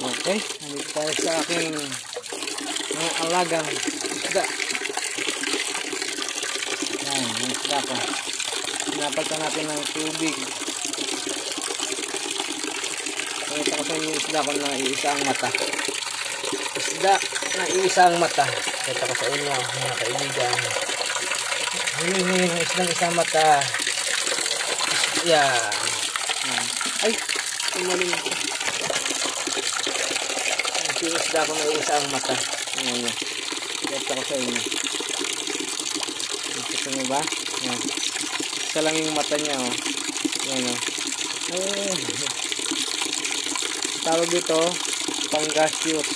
Okay, nandito tayo sa aking mga alagang isda. Yan, yung isda ko. Pinapalitan natin ng tubig. Pakita ko sa inyo yung isda ko na iisang mata. Isda na iisang mata. Pakita ko sa inyo mga kaibigan. Isdang isang mata. Yan. Ay, umaling ito. Yung isda ko na iisang mata. Ayan yun. Pakita ko sa inyo. Nakita nyo ba? Yan. Isa lang yung mata niya, oh. Yan, oh. Tawag dito Pangasius.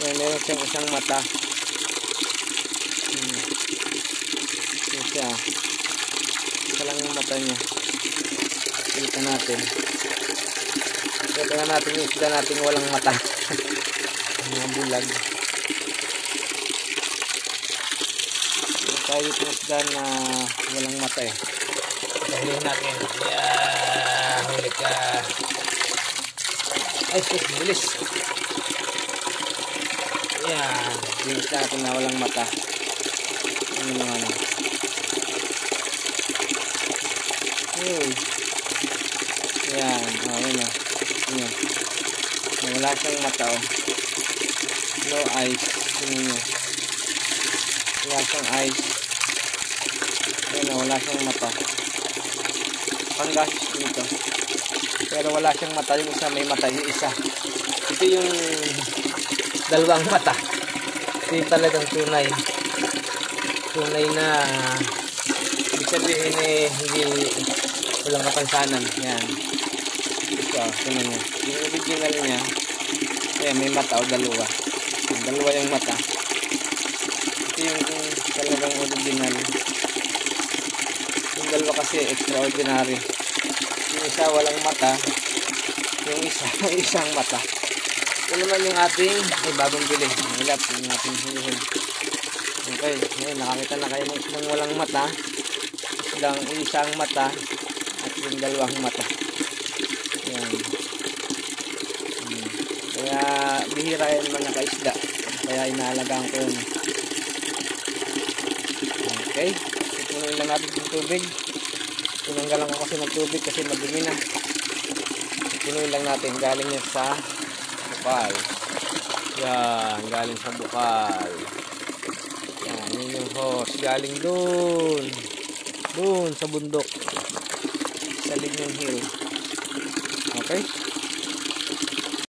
Yan, meron siyang isang mata. Yan siya. Isa lang yung mata niya. Kita natin. Kita natin yung isda natin walang mata. Mga bulag. Tayo yung isda na walang mata eh. Sabihin natin. Yeah, huli ka. Ay, bilis. Yan. Bilis natin na walang mata. Ano naman. Uy. Yan. O, yun o. Yan. Wala siyang mata o. No eyes. Yun yun. Wala siyang eyes. Yan o. Wala siyang mata. Panggasis dito. Pero wala siyang mata. Yung isa may mata. Yung isa. Ito yung dalawang mata. Ito yung talagang tunay. Tunay na ibig sabihin eh hindi walang kapansanan. Yan. Ito. Tingnan nyo. Yung original niya ayan may mata o dalawa. Dalawa yung mata. Ito yung talagang original. Yung dalawa kasi extraordinary. Yung isa walang mata, yung isa isang mata. Ito naman yung ating bagong bili. Hilap yung ating hilihin. Okay, ngayon nakakita na kayo ng isang walang mata, isang mata at yung dalawang mata. Yan. Kaya bihira yan mga kaisda. Kaya inaalagaan ko yun. Okay, punuin lang natin yung tubig. Tinanggalan ko kasi ng tubig kasi madumi na. Pinuin lang natin. Galing yan sa bukal. Yan. Galing sa bukal. Yan. Yun yung hose. Galing dun. Dun sa bundok. Sa Lignon Hill. Okay.